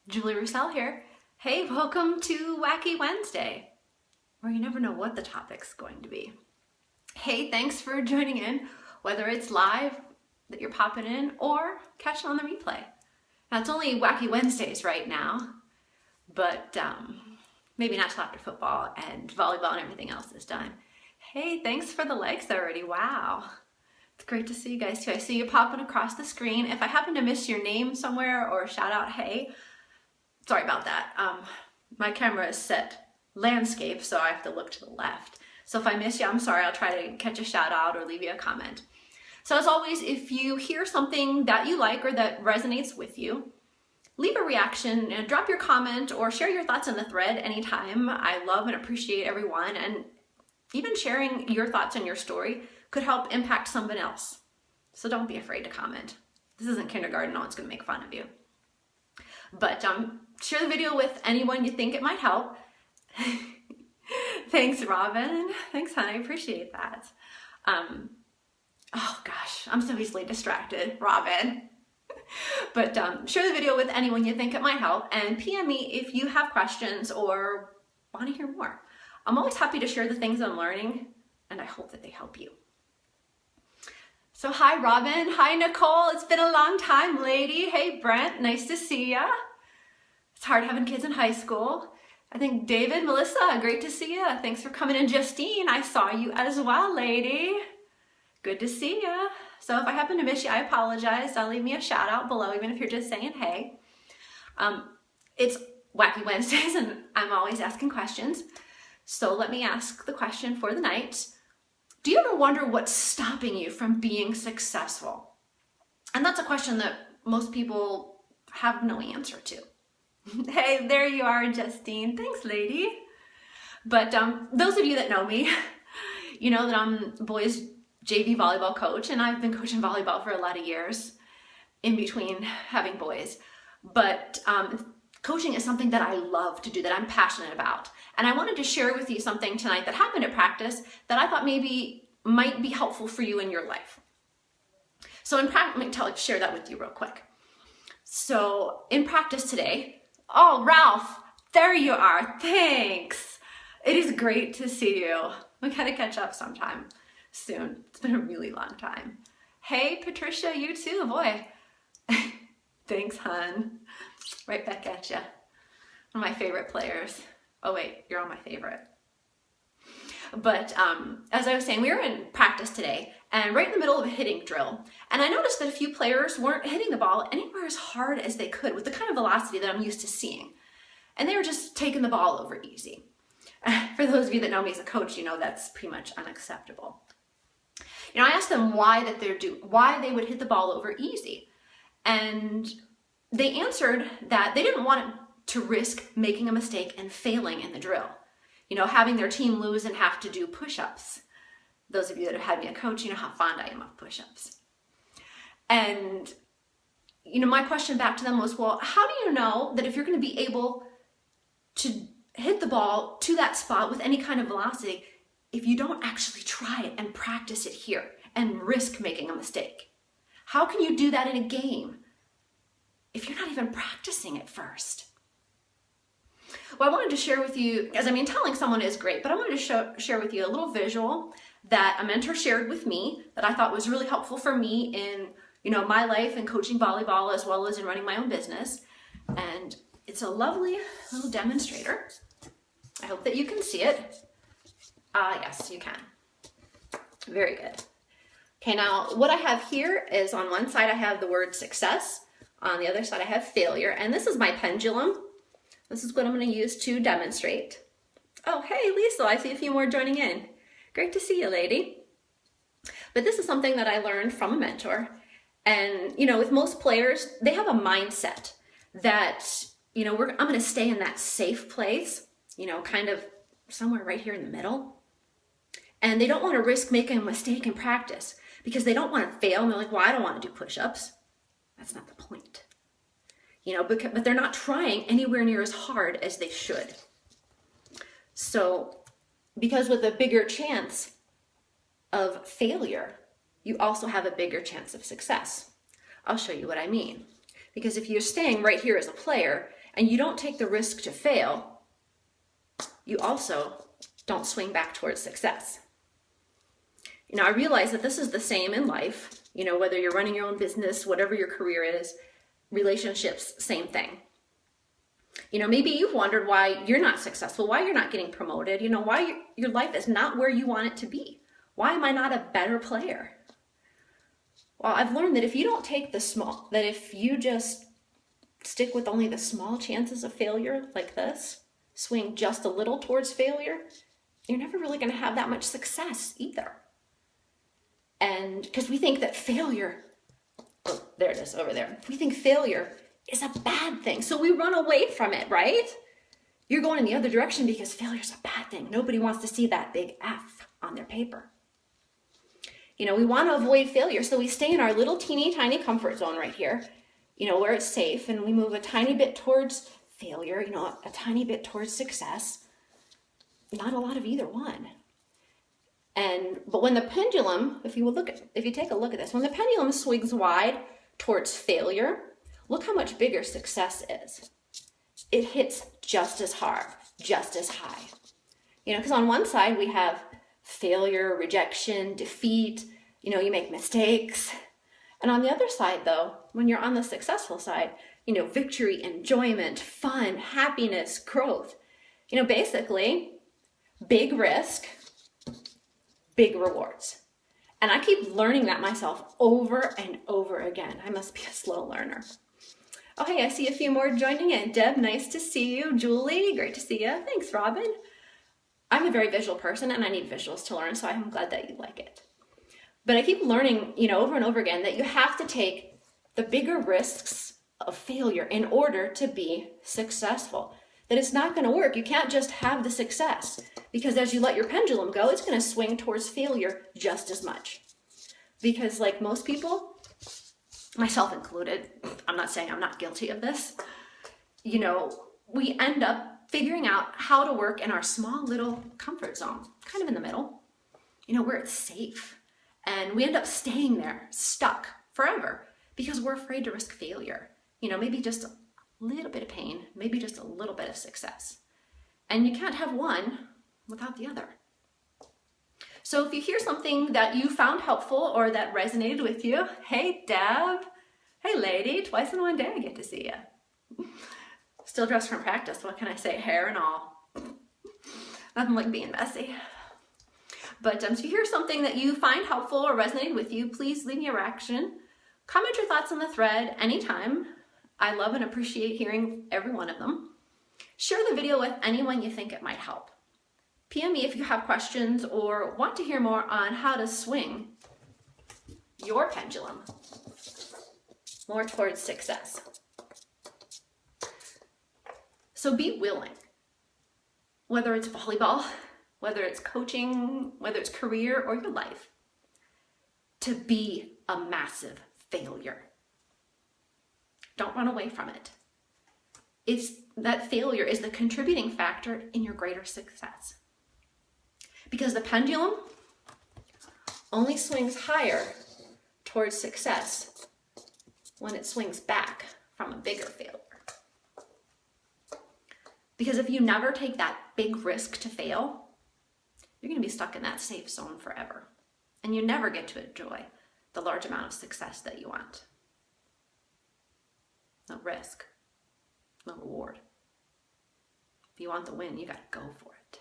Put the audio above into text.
Julie Roussel here. Hey, welcome to Wacky Wednesday, where you never know what the topic's going to be. Hey, thanks for joining in, whether it's live that you're popping in or catching on the replay. Now, it's only Wacky Wednesdays right now, but maybe not till after football and volleyball and everything else is done. Hey, thanks for the likes already. Wow. It's great to see you guys too. I see you popping across the screen. If I happen to miss your name somewhere or shout out, hey, sorry about that. My camera is set landscape, so I have to look to the left. So if I miss you, I'm sorry. I'll try to catch a shout out or leave you a comment. So as always, if you hear something that you like or that resonates with you, leave a reaction and drop your comment or share your thoughts in the thread anytime. I love and appreciate everyone, and even sharing your thoughts on your story could help impact someone else. So don't be afraid to comment. This isn't kindergarten. No one's going to make fun of you. But share the video with anyone you think it might help. Thanks, Robin. Thanks, hon. I appreciate that. Oh gosh, I'm so easily distracted, Robin. But share the video with anyone you think it might help, and PM me if you have questions or want to hear more. I'm always happy to share the things I'm learning, and I hope that they help you. So hi, Robin. Hi, Nicole. It's been a long time, lady. Hey, Brent. Nice to see ya. It's hard having kids in high school. I think David, Melissa, great to see ya. Thanks for coming in. Justine, I saw you as well, lady. Good to see ya. So if I happen to miss you, I apologize. I'll leave me a shout out below, even if you're just saying hey. It's Wacky Wednesdays, and I'm always asking questions. So let me ask the question for the night. Do you ever wonder what's stopping you from being successful? And that's a question that most people have no answer to. Hey, there you are, Justine. Thanks, lady. But those of you that know me, you know that I'm boys JV volleyball coach, and I've been coaching volleyball for a lot of years in between having boys. But coaching is something that I love to do, that I'm passionate about. And I wanted to share with you something tonight that happened at practice that I thought maybe might be helpful for you in your life. So in practice, let me share that with you real quick. So in practice today, oh, Ralph, there you are. Thanks. It is great to see you. We gotta catch up sometime soon. It's been a really long time. Hey, Patricia, you too, boy. Thanks, hun. Right back at you. One of my favorite players. Oh wait, you're on my favorite. But as I was saying, we were in practice today and right in the middle of a hitting drill. And I noticed that a few players weren't hitting the ball anywhere as hard as they could with the kind of velocity that I'm used to seeing. And they were just taking the ball over easy. For those of you that know me as a coach, you know that's pretty much unacceptable. You know, I asked them why they would hit the ball over easy. And they answered that they didn't want to risk making a mistake and failing in the drill. You know, having their team lose and have to do push-ups. Those of you that have had me a coach, you know how fond I am of push-ups. And, you know, my question back to them was, well, how do you know that if you're going to be able to hit the ball to that spot with any kind of velocity if you don't actually try it and practice it here and risk making a mistake? How can you do that in a game if you're not even practicing it first? Well, I wanted to share with you, as I mean, telling someone is great, but I wanted to share with you a little visual that a mentor shared with me that I thought was really helpful for me in, you know, my life and coaching volleyball as well as in running my own business. And it's a lovely little demonstrator. I hope that you can see it. Yes, you can. Very good. Okay, now what I have here is on one side I have the word success. On the other side I have failure. And this is my pendulum. This is what I'm going to use to demonstrate. Oh, hey, Lisa, I see a few more joining in. Great to see you, lady. But this is something that I learned from a mentor. And, you know, with most players, they have a mindset that, you know, I'm going to stay in that safe place, you know, kind of somewhere right here in the middle. And they don't want to risk making a mistake in practice because they don't want to fail. And they're like, well, I don't want to do push-ups. That's not the point. You know, but they're not trying anywhere near as hard as they should. So, because with a bigger chance of failure, you also have a bigger chance of success. I'll show you what I mean. Because if you're staying right here as a player and you don't take the risk to fail, you also don't swing back towards success. I realize that this is the same in life, whether you're running your own business, whatever your career is, relationships, same thing. Maybe you've wondered why you're not successful, why you're not getting promoted, why your life is not where you want it to be. Why am I not a better player? Well, I've learned that if you don't take that if you just stick with only the small chances of failure like this, swing just a little towards failure, you're never really going to have that much success either. And because we think that failure, oh, there it is over there. We think failure is a bad thing. So we run away from it, right? You're going in the other direction because failure is a bad thing. Nobody wants to see that big F on their paper. We want to avoid failure. So we stay in our little teeny tiny comfort zone right here, where it's safe. And we move a tiny bit towards failure, a tiny bit towards success. Not a lot of either one. But when the pendulum, if you take a look at this, when the pendulum swings wide towards failure, look how much bigger success is. It hits just as hard, just as high. Because on one side we have failure, rejection, defeat, you make mistakes. And on the other side though, when you're on the successful side, victory, enjoyment, fun, happiness, growth. Basically, big risk, big rewards. And I keep learning that myself over and over again. I must be a slow learner. Oh, hey, I see a few more joining in. Deb, nice to see you. Julie, great to see you. Thanks, Robin. I'm a very visual person and I need visuals to learn, so I'm glad that you like it. But I keep learning, over and over again that you have to take the bigger risks of failure in order to be successful. That it's not going to work. You can't just have the success because as you let your pendulum go, it's going to swing towards failure just as much. Because like most people, myself included, I'm not saying I'm not guilty of this, we end up figuring out how to work in our small little comfort zone, kind of in the middle, where it's safe. And we end up staying there, stuck forever, because we're afraid to risk failure. Maybe just a little bit of pain, maybe just a little bit of success. And you can't have one without the other. So if you hear something that you found helpful or that resonated with you, hey Deb, hey lady, twice in one day I get to see you. Still dressed from practice, what can I say, hair and all. Nothing like being messy. But if you hear something that you find helpful or resonated with you, please leave me a reaction. Comment your thoughts on the thread anytime. I love and appreciate hearing every one of them. Share the video with anyone you think it might help. PM me if you have questions or want to hear more on how to swing your pendulum more towards success. So be willing, whether it's volleyball, whether it's coaching, whether it's career or your life, to be a massive failure. Don't run away from it. That failure is the contributing factor in your greater success. Because the pendulum only swings higher towards success when it swings back from a bigger failure. Because if you never take that big risk to fail, you're going to be stuck in that safe zone forever. And you never get to enjoy the large amount of success that you want. No risk, no reward. If you want the win, you got to go for it.